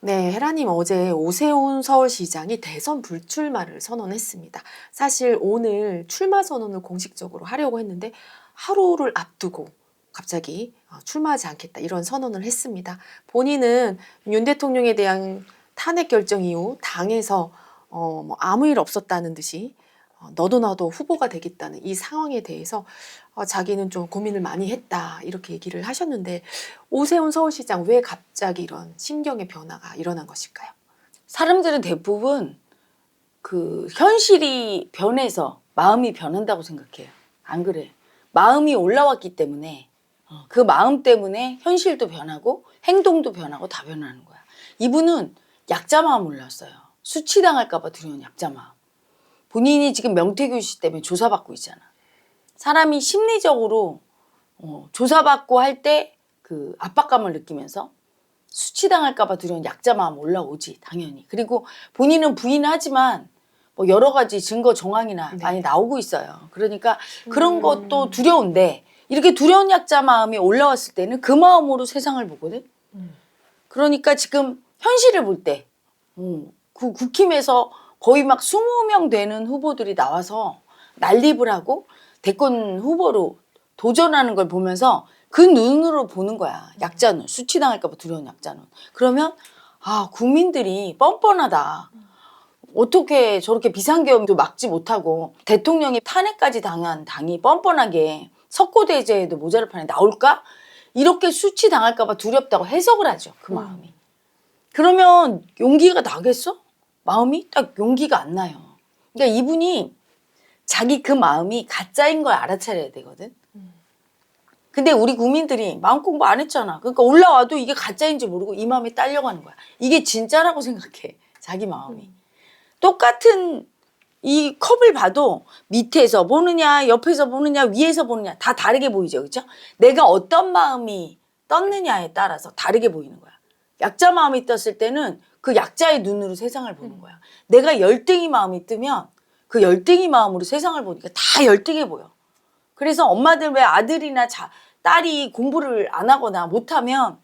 네, 헤라님 어제 오세훈 서울시장이 대선 불출마를 선언했습니다. 사실 오늘 출마 선언을 공식적으로 하려고 했는데 하루를 앞두고 갑자기 출마하지 않겠다 이런 선언을 했습니다. 본인은 윤 대통령에 대한 탄핵 결정 이후 당에서 뭐 아무 일 없었다는 듯이 너도 나도 후보가 되겠다는 이 상황에 대해서 자기는 좀 고민을 많이 했다 이렇게 얘기를 하셨는데 오세훈 서울시장 왜 갑자기 이런 심경의 변화가 일어난 것일까요? 사람들은 대부분 그 현실이 변해서 마음이 변한다고 생각해요. 안 그래. 마음이 올라왔기 때문에 그 마음 때문에 현실도 변하고 행동도 변하고 다 변하는 거야. 이분은 약자 마음 올랐어요. 수치당할까 봐 두려운 약자 마음. 본인이 지금 명태균 씨 때문에 조사받고 있잖아. 사람이 심리적으로 조사받고 할 때 그 압박감을 느끼면서 수치당할까 봐 두려운 약자 마음 올라오지 당연히. 그리고 본인은 부인하지만 뭐 여러 가지 증거 정황이나 많이 나오고 있어요. 그러니까 그런 것도 두려운데 이렇게 두려운 약자 마음이 올라왔을 때는 그 마음으로 세상을 보거든. 그러니까 지금 현실을 볼 때 그 국힘에서 거의 막 20명 되는 후보들이 나와서 난립을 하고 대권 후보로 도전하는 걸 보면서 그 눈으로 보는 거야. 약자 눈. 수치당할까 봐 두려운 약자 눈. 그러면 아, 국민들이 뻔뻔하다. 어떻게 저렇게 비상계엄도 막지 못하고 대통령이 탄핵까지 당한 당이 뻔뻔하게 석고대죄에도 모자를 판에 나올까? 이렇게 수치당할까 봐 두렵다고 해석을 하죠. 그 마음이. 그러면 용기가 나겠어? 마음이 딱 용기가 안 나요. 그러니까 이분이 자기 그 마음이 가짜인 걸 알아차려야 되거든. 근데 우리 국민들이 마음 공부 안 했잖아. 그러니까 올라와도 이게 가짜인지 모르고 이 마음이 딸려가는 거야. 이게 진짜라고 생각해. 자기 마음이. 똑같은 이 컵을 봐도 밑에서 보느냐 옆에서 보느냐 위에서 보느냐 다 다르게 보이죠. 그렇죠? 내가 어떤 마음이 떴느냐에 따라서 다르게 보이는 거야. 약자 마음이 떴을 때는 그 약자의 눈으로 세상을 보는 거야. 내가 열등이 마음이 뜨면 그 열등이 마음으로 세상을 보니까 다 열등해 보여. 그래서 엄마들 왜 아들이나 딸이 공부를 안 하거나 못하면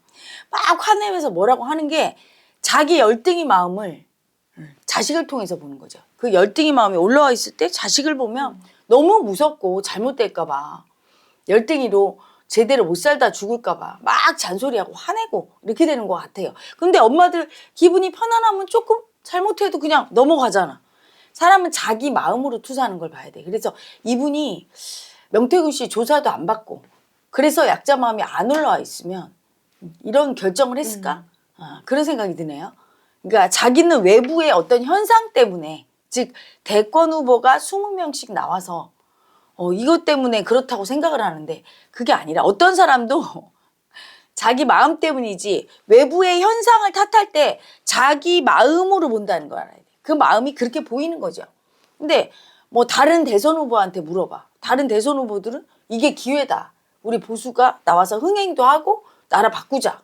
막 화내면서 뭐라고 하는 게 자기 열등이 마음을 자식을 통해서 보는 거죠. 그 열등이 마음이 올라와 있을 때 자식을 보면 너무 무섭고 잘못될까 봐 열등이로 제대로 못 살다 죽을까 봐 막 잔소리하고 화내고 이렇게 되는 것 같아요. 근데 엄마들 기분이 편안하면 조금 잘못해도 그냥 넘어가잖아. 사람은 자기 마음으로 투사하는 걸 봐야 돼. 그래서 이분이 명태균 씨 조사도 안 받고 그래서 약자 마음이 안 올라와 있으면 이런 결정을 했을까? 그런 생각이 드네요. 그러니까 자기는 외부의 어떤 현상 때문에 즉 대권 후보가 20명씩 나와서 이것 때문에 그렇다고 생각을 하는데 그게 아니라 어떤 사람도 자기 마음 때문이지 외부의 현상을 탓할 때 자기 마음으로 본다는 걸 알아야 돼. 그 마음이 그렇게 보이는 거죠. 근데 뭐 다른 대선 후보한테 물어봐. 다른 대선 후보들은 이게 기회다. 우리 보수가 나와서 흥행도 하고 나라 바꾸자.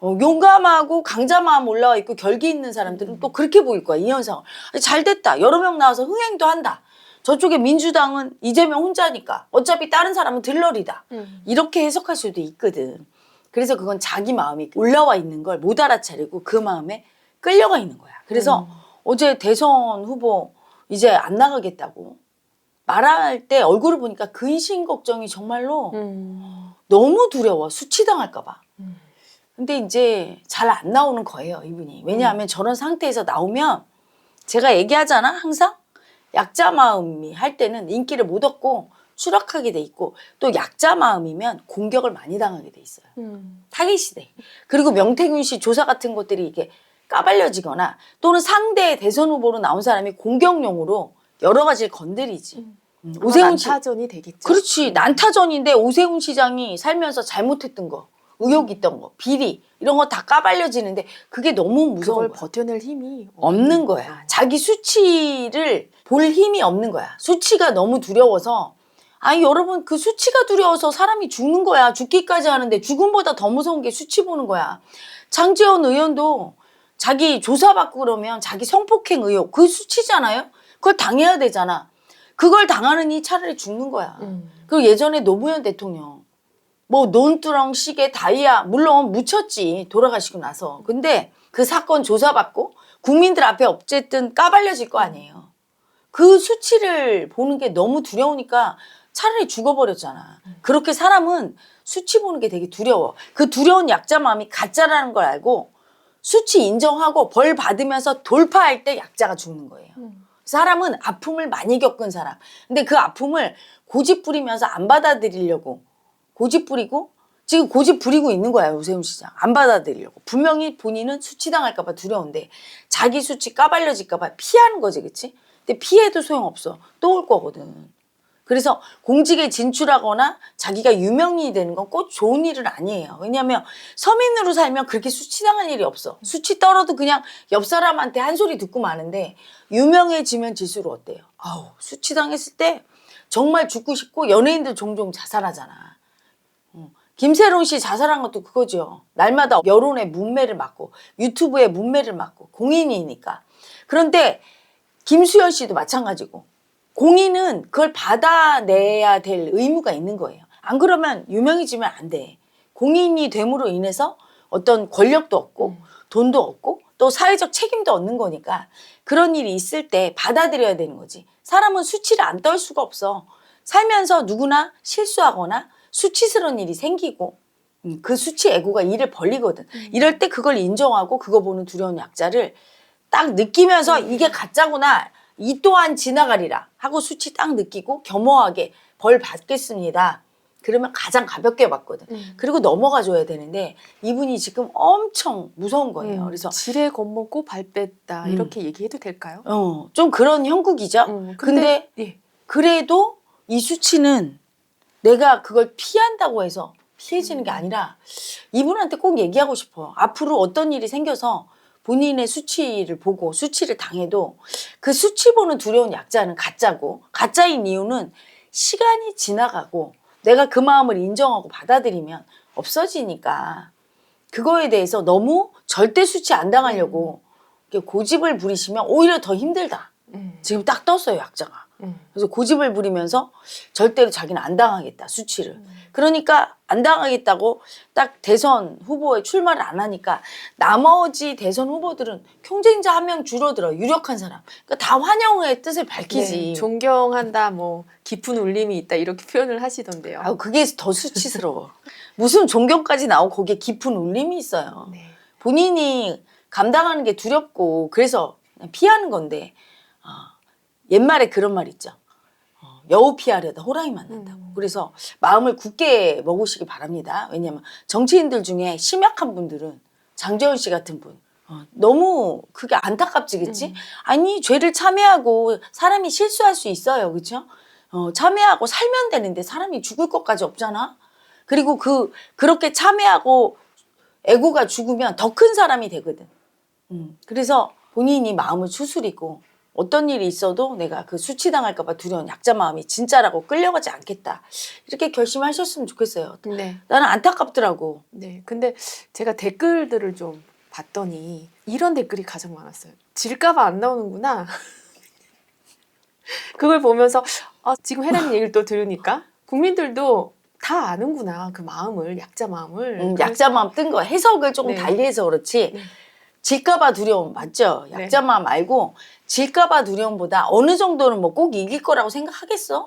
용감하고 강자 마음 올라와 있고 결기 있는 사람들은 또 그렇게 보일 거야. 이 현상을. 잘 됐다. 여러 명 나와서 흥행도 한다. 저쪽에 민주당은 이재명 혼자니까 어차피 다른 사람은 들러리다. 이렇게 해석할 수도 있거든. 그래서 그건 자기 마음이 올라와 있는 걸 못 알아차리고 그 마음에 끌려가 있는 거야. 그래서 어제 대선 후보 이제 안 나가겠다고 말할 때 얼굴을 보니까 근심 걱정이 정말로 너무 두려워. 수치당할까 봐. 근데 이제 잘 안 나오는 거예요, 이분이. 왜냐하면 저런 상태에서 나오면 제가 얘기하잖아, 항상. 약자 마음이 할 때는 인기를 못 얻고 추락하게 돼 있고 또 약자 마음이면 공격을 많이 당하게 돼 있어요. 타깃이 돼. 그리고 명태균 씨 조사 같은 것들이 이게 까발려지거나 또는 상대 대선 후보로 나온 사람이 공격용으로 여러 가지를 건드리지. 오세훈 난타전이 되겠죠. 그렇지. 난타전인데 오세훈 시장이 살면서 잘못했던 거, 의혹 있던 거, 비리 이런 거 다 까발려지는데 그게 너무 무서운 그걸 거야. 버텨낼 힘이 없는 거야. 자기 수치를 볼 힘이 없는 거야. 수치가 너무 두려워서 아니 여러분 그 수치가 두려워서 사람이 죽는 거야. 죽기까지 하는데 죽음보다 더 무서운 게 수치 보는 거야. 장제원 의원도 자기 조사받고 그러면 자기 성폭행 의혹 그 수치잖아요. 그걸 당해야 되잖아. 그걸 당하느니 차라리 죽는 거야. 그리고 예전에 노무현 대통령 뭐 논두렁, 시계, 다이아 물론 묻혔지 돌아가시고 나서. 근데 그 그 사건 조사받고 국민들 앞에 어쨌든 까발려질 거 아니에요. 그 수치를 보는 게 너무 두려우니까 차라리 죽어버렸잖아. 그렇게 사람은 수치 보는 게 되게 두려워. 그 두려운 약자 마음이 가짜라는 걸 알고 수치 인정하고 벌 받으면서 돌파할 때 약자가 죽는 거예요. 사람은 아픔을 많이 겪은 사람. 근데 그 아픔을 고집 부리면서 안 받아들이려고 고집 부리고 지금 고집 부리고 있는 거야, 오세훈 시장. 안 받아들이려고. 분명히 본인은 수치당할까 봐 두려운데 자기 수치 까발려질까 봐 피하는 거지, 그치? 근데 피해도 소용없어. 또 올 거거든. 그래서 공직에 진출하거나 자기가 유명인이 되는 건 꼭 좋은 일은 아니에요. 왜냐하면 서민으로 살면 그렇게 수치당할 일이 없어. 수치 떨어도 그냥 옆 사람한테 한 소리 듣고 마는데 유명해지면 질수록 어때요? 아우, 수치당했을 때 정말 죽고 싶고 연예인들 종종 자살하잖아. 김세론 씨 자살한 것도 그거죠. 날마다 여론의 문매를 맞고 유튜브의 문매를 맞고 공인이니까. 그런데 김수현 씨도 마찬가지고 공인은 그걸 받아내야 될 의무가 있는 거예요. 안 그러면 유명해지면 안 돼. 공인이 됨으로 인해서 어떤 권력도 얻고 돈도 얻고 또 사회적 책임도 얻는 거니까 그런 일이 있을 때 받아들여야 되는 거지. 사람은 수치를 안 떨 수가 없어. 살면서 누구나 실수하거나 수치스러운 일이 생기고 그 수치 애고가 일을 벌리거든. 이럴 때 그걸 인정하고 그거 보는 두려운 약자를 딱 느끼면서 이게 가짜구나. 이 또한 지나가리라 하고 수치 딱 느끼고 겸허하게 벌 받겠습니다. 그러면 가장 가볍게 받거든. 그리고 넘어가 줘야 되는데 이분이 지금 엄청 무서운 거예요. 그래서 지레 겁먹고 발 뺐다 이렇게 얘기해도 될까요? 좀 그런 형국이죠. 근데 예. 그래도 이 수치는 내가 그걸 피한다고 해서 피해지는 게 아니라 이분한테 꼭 얘기하고 싶어. 앞으로 어떤 일이 생겨서 본인의 수치를 보고 수치를 당해도 그 수치 보는 두려운 약자는 가짜고 가짜인 이유는 시간이 지나가고 내가 그 마음을 인정하고 받아들이면 없어지니까 그거에 대해서 너무 절대 수치 안 당하려고 이렇게 고집을 부리시면 오히려 더 힘들다. 지금 딱 떴어요, 약자가. 그래서 고집을 부리면서 절대로 자기는 안 당하겠다, 수치를. 그러니까 안 당하겠다고 딱 대선 후보에 출마를 안 하니까 나머지 대선 후보들은 경쟁자 한 명 줄어들어, 유력한 사람. 그러니까 다 환영의 뜻을 밝히지. 네, 존경한다, 뭐 깊은 울림이 있다 이렇게 표현을 하시던데요. 아우, 그게 더 수치스러워. 무슨 존경까지 나오고 거기에 깊은 울림이 있어요. 네. 본인이 감당하는 게 두렵고 그래서 그냥 피하는 건데 옛말에 그런 말 있죠. 여우 피하려다 호랑이 만난다고. 그래서 마음을 굳게 먹으시기 바랍니다. 왜냐하면 정치인들 중에 심약한 분들은 장재원 씨 같은 분 너무 그게 안타깝지, 그치? 아니 죄를 참회하고 사람이 실수할 수 있어요, 그렇죠? 참회하고 살면 되는데 사람이 죽을 것까지 없잖아. 그리고 그렇게 참회하고 애고가 죽으면 더 큰 사람이 되거든. 그래서 본인이 마음을 추스리고 어떤 일이 있어도 내가 그 수치당할까 봐 두려운 약자 마음이 진짜라고 끌려가지 않겠다. 이렇게 결심하셨으면 좋겠어요. 네. 나는 안타깝더라고. 네. 근데 제가 댓글들을 좀 봤더니 이런 댓글이 가장 많았어요. 질까봐 안 나오는구나. 그걸 보면서 지금 해라님 얘기를 또 들으니까 국민들도 다 아는구나. 그 마음을, 약자 마음을. 약자 마음 뜬 거 해석을 조금 네. 달리해서 그렇지. 네. 질까봐 두려움 맞죠? 약자 마음 말고 질까봐 두려움보다 어느 정도는 뭐 꼭 이길 거라고 생각하겠어?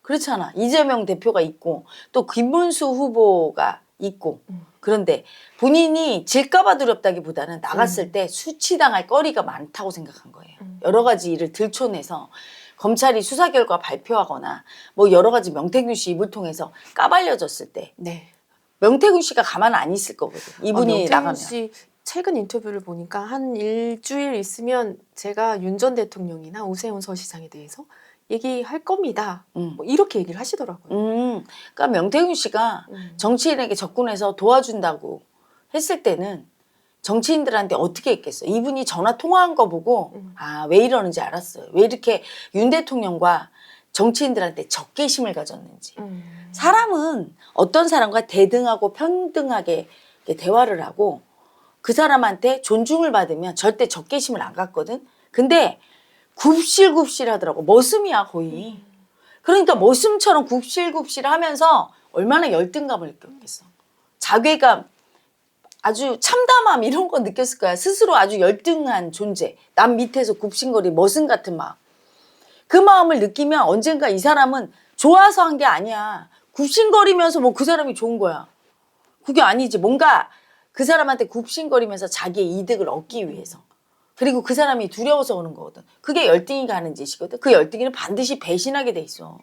그렇잖아. 이재명 대표가 있고 또 김문수 후보가 있고 그런데 본인이 질까봐 두렵다기보다는 나갔을 때 수치당할 거리가 많다고 생각한 거예요. 여러 가지 일을 들춰내서 검찰이 수사 결과 발표하거나 뭐 여러 가지 명태균 씨 입을 통해서 까발려졌을 때 네. 명태균 씨가 가만 안 있을 거거든. 이분이 명태균 나가면. 씨 최근 인터뷰를 보니까 한 일주일 있으면 제가 윤 전 대통령이나 오세훈 서시장에 대해서 얘기할 겁니다. 뭐 이렇게 얘기를 하시더라고요. 그러니까 명태균 씨가 정치인에게 접근해서 도와준다고 했을 때는 정치인들한테 어떻게 했겠어? 이분이 전화 통화한 거 보고 왜 이러는지 알았어요. 왜 이렇게 윤 대통령과 정치인들한테 적개심을 가졌는지. 사람은 어떤 사람과 대등하고 평등하게 대화를 하고 그 사람한테 존중을 받으면 절대 적개심을 안 갖거든. 근데 굽실굽실 하더라고. 머슴이야 거의. 그러니까 머슴처럼 굽실굽실 하면서 얼마나 열등감을 느꼈겠어. 자괴감 아주 참담함 이런 거 느꼈을 거야. 스스로 아주 열등한 존재. 남 밑에서 굽신거리 머슴 같은 마음. 그 마음을 느끼면 언젠가 이 사람은 좋아서 한 게 아니야. 굽신거리면서 뭐 그 사람이 좋은 거야. 그게 아니지. 뭔가 그 사람한테 굽신거리면서 자기의 이득을 얻기 위해서. 그리고 그 사람이 두려워서 오는 거거든. 그게 열등이가 하는 짓이거든. 그 열등이는 반드시 배신하게 돼 있어.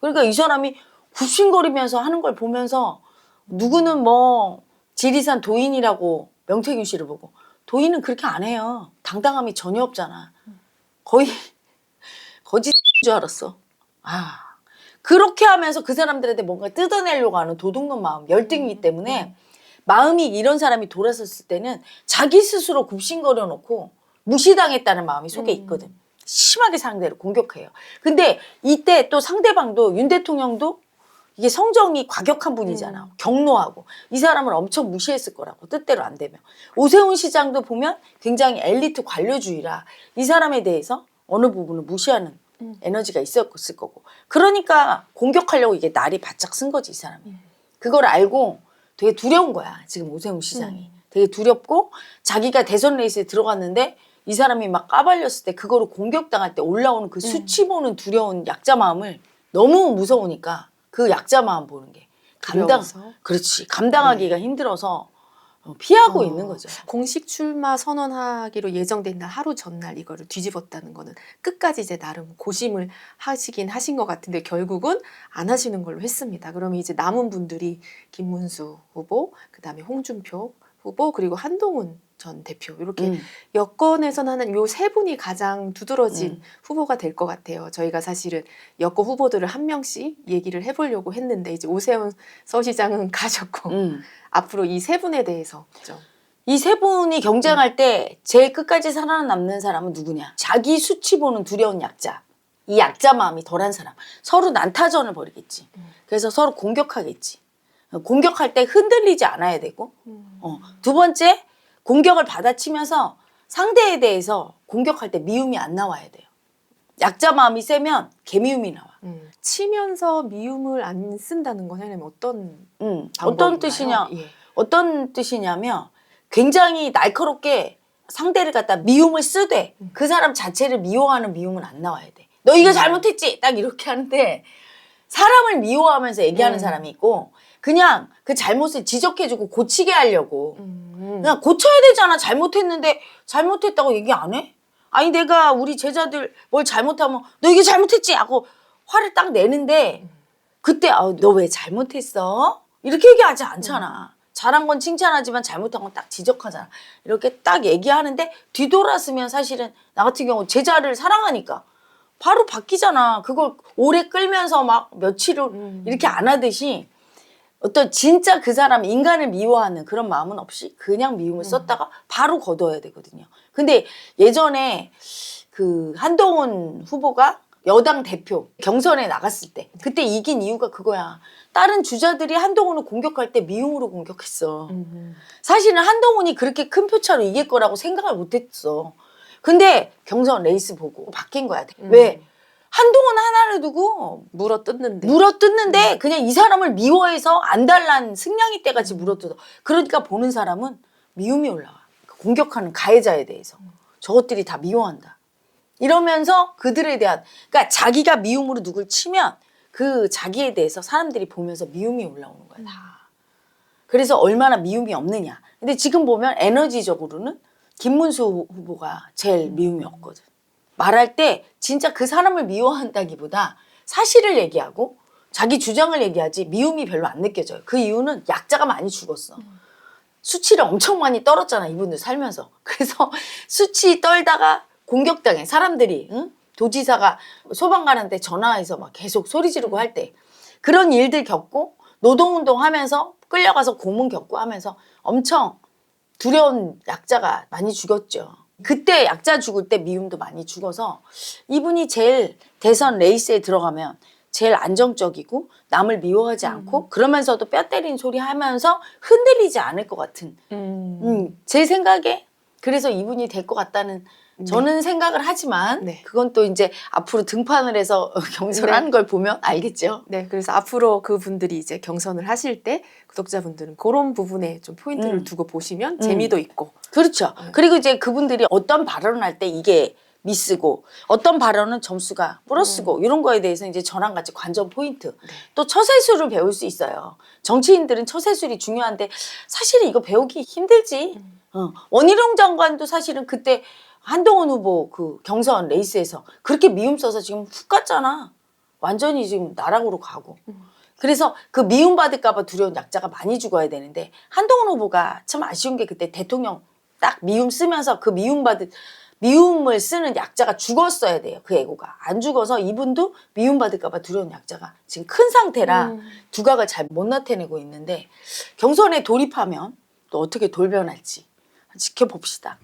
그러니까 이 사람이 굽신거리면서 하는 걸 보면서 누구는 뭐 지리산 도인이라고 명태균 씨를 보고 도인은 그렇게 안 해요. 당당함이 전혀 없잖아. 거의 거짓인 줄 알았어. 아, 그렇게 하면서 그 사람들한테 뭔가 뜯어내려고 하는 도둑놈 마음, 열등이기 때문에 마음이 이런 사람이 돌아섰을 때는 자기 스스로 굽신거려 놓고 무시당했다는 마음이 속에 있거든. 심하게 상대를 공격해요. 근데 이때 또 상대방도 윤 대통령도 이게 성정이 과격한 분이잖아. 경노하고. 이 사람을 엄청 무시했을 거라고. 뜻대로 안 되면. 오세훈 시장도 보면 굉장히 엘리트 관료주의라 이 사람에 대해서 어느 부분을 무시하는 에너지가 있었을 거고. 그러니까 공격하려고 이게 날이 바짝 쓴 거지, 이 사람이. 그걸 알고 되게 두려운 거야, 지금 오세훈 시장이. 되게 두렵고 자기가 대선 레이스에 들어갔는데 이 사람이 막 까발렸을 때 그거를 공격당할 때 올라오는 그 수치 보는 두려운 약자 마음을 너무 무서우니까 그 약자 마음 보는 게 그렇지. 감당하기가 힘들어서 피하고 있는 거죠. 공식 출마 선언하기로 예정된 날 하루 전날 이거를 뒤집었다는 거는 끝까지 이제 나름 고심을 하시긴 하신 것 같은데 결국은 안 하시는 걸로 했습니다. 그러면 이제 남은 분들이 김문수 후보, 그다음에 홍준표 후보, 그리고 한동훈 전 대표 이렇게 여권에서는 하는 요 세 분이 가장 두드러진 후보가 될 것 같아요. 저희가 사실은 여권 후보들을 한 명씩 얘기를 해보려고 했는데 이제 오세훈 서울시장은 가셨고 앞으로 이 세 분에 대해서 좀. 이 세 분이 경쟁할 때 제일 끝까지 살아남는 사람은 누구냐? 자기 수치 보는 두려운 약자. 이 약자 마음이 덜한 사람. 서로 난타전을 벌이겠지. 그래서 서로 공격하겠지. 공격할 때 흔들리지 않아야 되고 두 번째 공격을 받아치면서 상대에 대해서 공격할 때 미움이 안 나와야 돼요. 약자 마음이 세면 개미움이 나와. 치면서 미움을 안 쓴다는 건 하려면 어떤 어떤 뜻이냐? 예. 어떤 뜻이냐면 굉장히 날카롭게 상대를 갖다 미움을 쓰되 그 사람 자체를 미워하는 미움은 안 나와야 돼. 너 이거 잘못했지? 딱 이렇게 하는데 사람을 미워하면서 얘기하는 사람이 있고 그냥 그 잘못을 지적해주고 고치게 하려고 그냥 고쳐야 되잖아. 잘못했는데 잘못했다고 얘기 안 해? 아니 내가 우리 제자들 뭘 잘못하면 너 이게 잘못했지? 하고 화를 딱 내는데 그때 너 왜 잘못했어? 이렇게 얘기하지 않잖아. 잘한 건 칭찬하지만 잘못한 건 딱 지적하잖아. 이렇게 딱 얘기하는데 뒤돌아서면 사실은 나 같은 경우 제자를 사랑하니까 바로 바뀌잖아. 그걸 오래 끌면서 막 며칠을 이렇게 안 하듯이 어떤 진짜 그 사람 인간을 미워하는 그런 마음은 없이 그냥 미움을 썼다가 바로 거둬야 되거든요. 근데 예전에 그 한동훈 후보가 여당 대표 경선에 나갔을 때 그때 이긴 이유가 그거야. 다른 주자들이 한동훈을 공격할 때 미움으로 공격했어. 사실은 한동훈이 그렇게 큰 표차로 이길 거라고 생각을 못했어. 근데 경선 레이스 보고 바뀐 거야. 왜? 한동훈 하나를 두고 물어뜯는데 그냥 이 사람을 미워해서 안달난 승냥이 떼같이 물어뜯어. 그러니까 보는 사람은 미움이 올라와. 공격하는 가해자에 대해서. 저것들이 다 미워한다. 이러면서 그들에 대한 그러니까 자기가 미움으로 누굴 치면 그 자기에 대해서 사람들이 보면서 미움이 올라오는 거야 다. 그래서 얼마나 미움이 없느냐. 근데 지금 보면 에너지적으로는 김문수 후보가 제일 미움이 없거든. 말할 때 진짜 그 사람을 미워한다기보다 사실을 얘기하고 자기 주장을 얘기하지 미움이 별로 안 느껴져요. 그 이유는 약자가 많이 죽었어. 수치를 엄청 많이 떨었잖아 이분들 살면서. 그래서 수치 떨다가 공격당해 사람들이. 도지사가 소방 가는데 전화해서 막 계속 소리 지르고 할 때 그런 일들 겪고 노동운동 하면서 끌려가서 고문 겪고 하면서 엄청 두려운 약자가 많이 죽었죠. 그때 약자 죽을 때 미움도 많이 죽어서 이분이 제일 대선 레이스에 들어가면 제일 안정적이고 남을 미워하지 않고 그러면서도 뼈 때린 소리 하면서 흔들리지 않을 것 같은 제 생각에 그래서 이분이 될 것 같다는 저는 생각을 하지만 네. 그건 또 이제 앞으로 등판을 해서 경선하는 걸 보면 알겠죠. 네, 그래서 앞으로 그분들이 이제 경선을 하실 때 구독자분들은 그런 부분에 좀 포인트를 두고 보시면 재미도 있고. 그렇죠. 네. 그리고 이제 그분들이 어떤 발언을 할 때 이게 미스고 어떤 발언은 점수가 플러스고 이런 거에 대해서 이제 저랑 같이 관전 포인트. 또 처세술을 배울 수 있어요. 정치인들은 처세술이 중요한데 사실은 이거 배우기 힘들지. 원희룡 장관도 사실은 그때 한동훈 후보 그 경선 레이스에서 그렇게 미움 써서 지금 훅 갔잖아. 완전히 지금 나락으로 가고. 그래서 그 미움 받을까 봐 두려운 약자가 많이 죽어야 되는데 한동훈 후보가 참 아쉬운 게 그때 대통령 딱 미움 쓰면서 그 미움을 쓰는 약자가 죽었어야 돼요. 그 애고가. 안 죽어서 이분도 미움 받을까 봐 두려운 약자가 지금 큰 상태라 두각을 잘 못 나타내고 있는데 경선에 돌입하면 또 어떻게 돌변할지 지켜봅시다.